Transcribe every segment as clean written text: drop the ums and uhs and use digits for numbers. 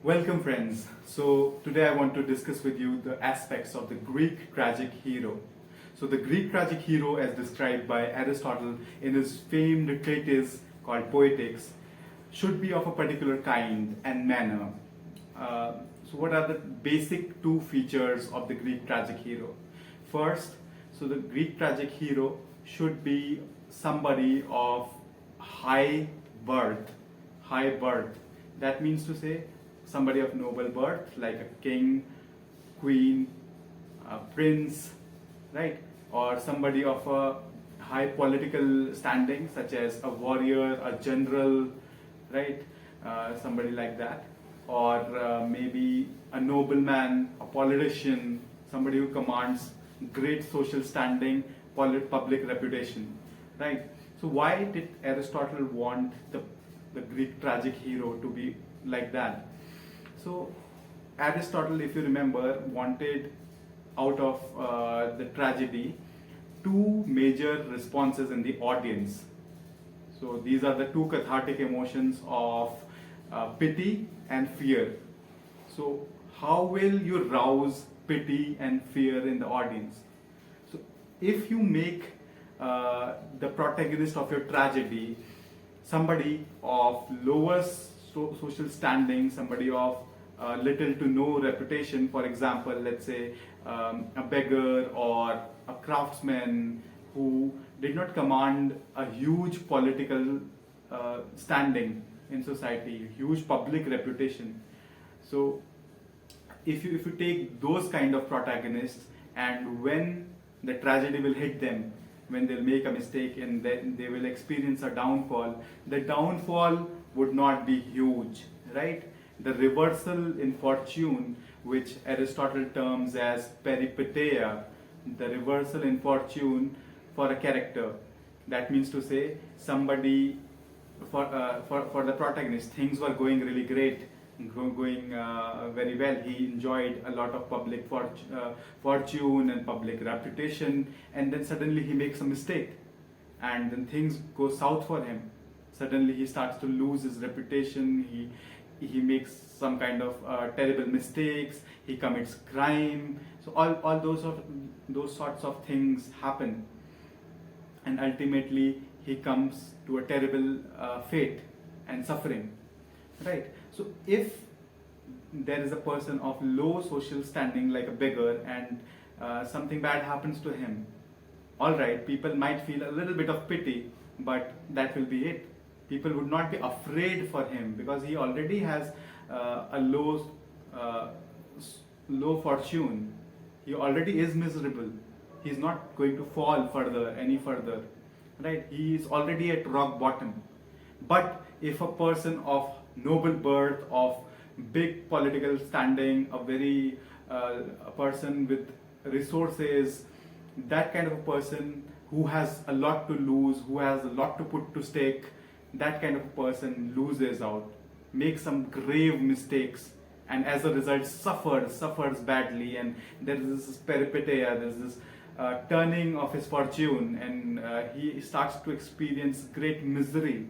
Welcome, friends. So, today I want to discuss with you the aspects of the Greek tragic hero. So, the Greek tragic hero, as described by Aristotle in his famed treatise called Poetics, should be of a particular kind and manner. So, what are the basic two features of the Greek tragic hero? First, so the Greek tragic hero should be somebody of high birth. High birth. That means to say, somebody of noble birth, like a king, queen, a prince, right? Or somebody of a high political standing, such as a warrior, a general, right? Somebody like that. Or maybe a nobleman, a politician, somebody who commands great social standing, public reputation, right? So why did Aristotle want the Greek tragic hero to be like that? So Aristotle, if you remember, wanted out of the tragedy two major responses in the audience. So these are the two cathartic emotions of pity and fear. So how will you rouse pity and fear in the audience? So if you make the protagonist of your tragedy somebody of lower social standing, somebody of little to no reputation, for example, let's say a beggar or a craftsman who did not command a huge political standing in society, huge public reputation. So if you take those kind of protagonists, and when the tragedy will hit them, when they'll make a mistake and then they will experience a downfall, the downfall would not be huge, right? The reversal in fortune, which Aristotle terms as peripeteia, the reversal in fortune for a character. That means to say, somebody, for the protagonist, things were going really great, going very well. He enjoyed a lot of public fortune and public reputation, and then suddenly he makes a mistake, and then things go south for him. Suddenly he starts to lose his reputation. He makes some kind of terrible mistakes. He commits crime. So all those sorts of things happen, and ultimately he comes to a terrible fate and suffering, right? So if there is a person of low social standing like a beggar, and something bad happens to him, all right, people might feel a little bit of pity, but that will be it. People would not be afraid for him because he already has a low fortune. He already is miserable. He's not going to fall any further, right? He is already at rock bottom. But if a person of noble birth, of big political standing, a person with resources, that kind of a person who has a lot to lose, who has a lot to put to stake, that kind of a person loses out, makes some grave mistakes, and as a result suffers badly, and there is this peripeteia, there is this turning of his fortune, and he starts to experience great misery.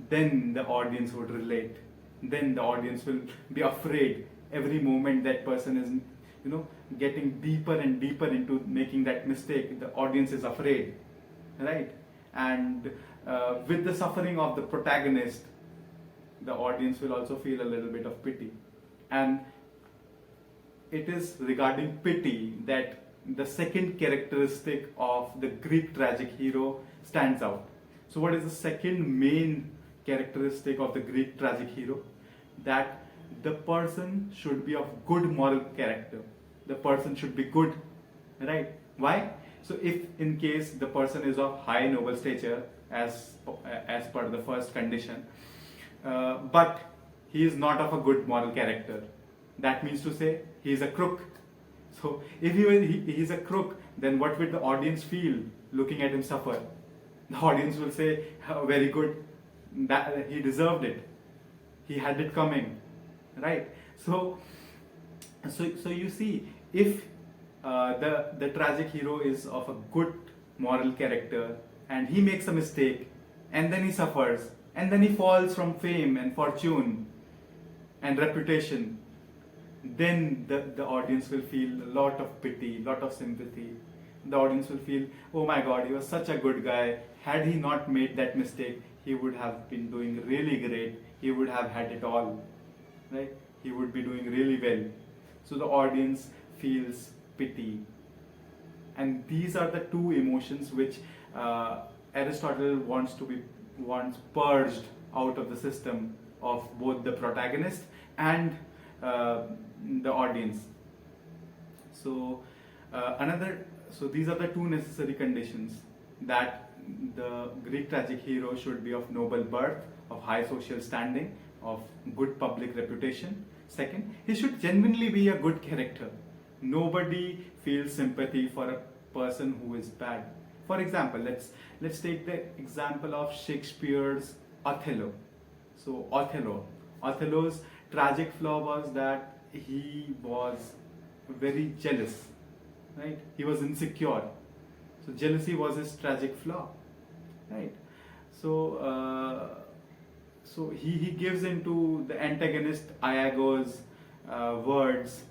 Then the audience would relate. Then the audience will be afraid every moment that person is, getting deeper and deeper into making that mistake. The audience is afraid, right? And with the suffering of the protagonist, the audience will also feel a little bit of pity. And it is regarding pity that the second characteristic of the Greek tragic hero stands out. So what is the second main characteristic of the Greek tragic hero? That the person should be of good moral character. The person should be good, right? Why? So if in case the person is of high noble stature, as per the first condition, but he is not of a good moral character, that means to say he is a crook. So if he is a crook, then what will the audience feel looking at him suffer? The audience will say, oh, very good, that he deserved it, he had it coming, right? So you see, if the tragic hero is of a good moral character and he makes a mistake and then he suffers and then he falls from fame and fortune, and reputation, then the audience will feel a lot of pity, lot of sympathy. The audience will feel, oh my god, he was such a good guy. Had he not made that mistake, he would have been doing really great. He would have had it all, right? He would be doing really well. So the audience feels pity. And these are the two emotions which Aristotle wants purged out of the system of both the protagonist and the audience. So so these are the two necessary conditions: that the Greek tragic hero should be of noble birth, of high social standing, of good public reputation. Second, he should genuinely be a good character. Nobody feels sympathy for a person who is bad. For example, let's take the example of Shakespeare's Othello. So Othello's tragic flaw was that he was very jealous, right? He was insecure. So jealousy was his tragic flaw, right? So he gives into the antagonist Iago's words,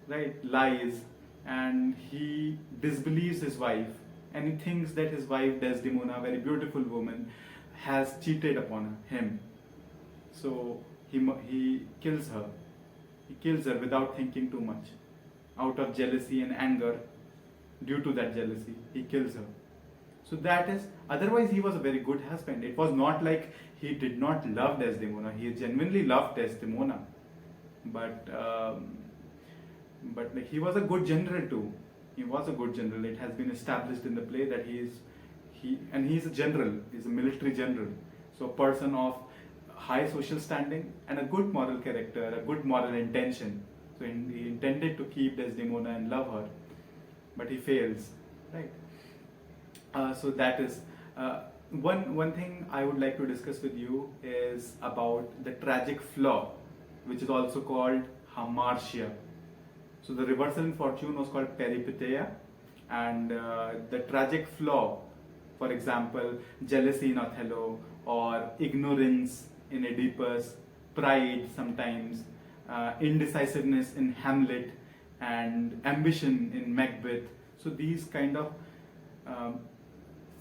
right, lies, and he disbelieves his wife, and he thinks that his wife Desdemona, a very beautiful woman, has cheated upon him. So he kills her. He kills her without thinking too much. Out of jealousy and anger, due to that jealousy, he kills her. So that is, otherwise he was a very good husband. It was not like he did not love Desdemona. He genuinely loved Desdemona. But like, he was a good general too. He was a good general. It has been established in the play that he is a general. He's a military general. So a person of high social standing and a good moral character, a good moral intention. So he intended to keep Desdemona and love her, but he fails, right? So that is one thing I would like to discuss with you is about the tragic flaw, which is also called Hamartia. So the reversal in fortune was called Peripeteia, and the tragic flaw, for example, jealousy in Othello, or ignorance in Oedipus, pride sometimes, indecisiveness in Hamlet, and ambition in Macbeth. So these kind of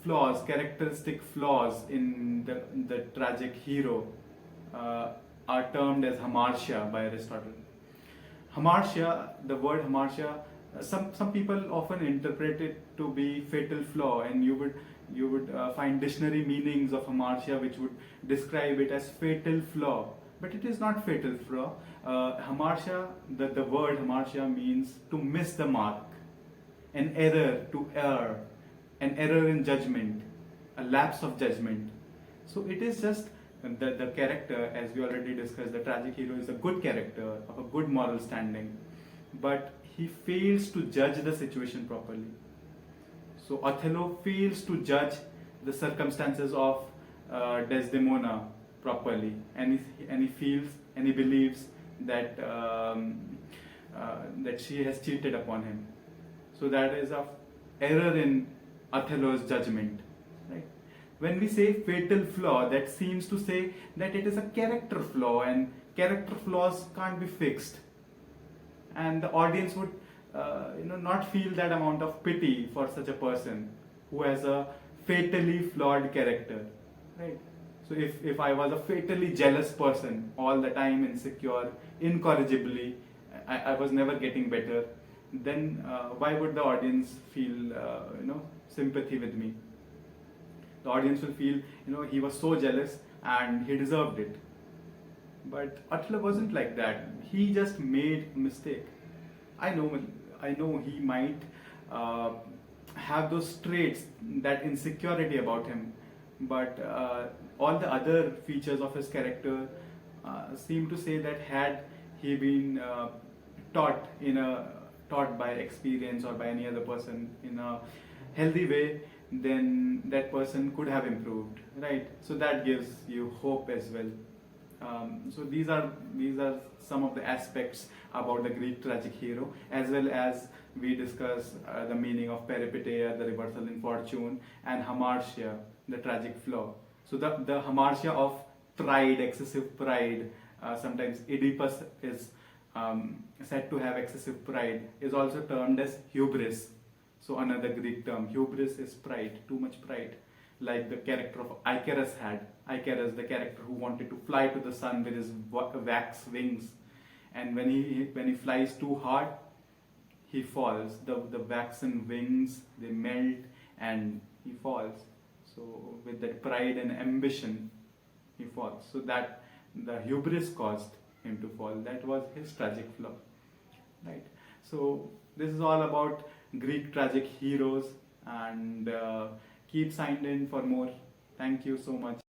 flaws, characteristic flaws in the tragic hero are termed as hamartia by Aristotle. Hamartia, the word hamartia, some people often interpret it to be fatal flaw, and you would find dictionary meanings of hamartia which would describe it as fatal flaw, but it is not fatal flaw. Hamartia, the word hamartia means to miss the mark, an error, to err, an error in judgment, a lapse of judgment. So it is just the character, as we already discussed, the tragic hero is a good character of a good moral standing, but he fails to judge the situation properly. So Othello fails to judge the circumstances of Desdemona properly, and he feels and he believes that that she has cheated upon him. So that is an error in Othello's judgment. Right? When we say fatal flaw, that seems to say that it is a character flaw, and character flaws can't be fixed, and the audience would not feel that amount of pity for such a person who has a fatally flawed character, right? So if I was a fatally jealous person, all the time insecure, incorrigibly, I was never getting better, then why would the audience feel sympathy with me? The audience will feel he was so jealous and he deserved it. But Attila wasn't like that. He just made a mistake. I know he might have those traits, that insecurity about him, but all the other features of his character seem to say that had he been taught by experience or by any other person in a healthy way, then that person could have improved, right? So that gives you hope as well. So these are some of the aspects about the Greek tragic hero, as well as we discuss the meaning of Peripeteia, the reversal in fortune, and Hamartia, the tragic flaw. So the Hamartia of pride, excessive pride, sometimes Oedipus is said to have excessive pride, is also termed as hubris. So another Greek term, hubris is pride, too much pride. Like the character of Icarus had. Icarus, the character who wanted to fly to the sun with his wax wings, and when he flies too hard, he falls. The waxen wings, they melt and he falls. So with that pride and ambition, he falls. So that the hubris caused him to fall. That was his tragic flaw, right? So this is all about Greek tragic heroes, and keep signed in for more. Thank you so much.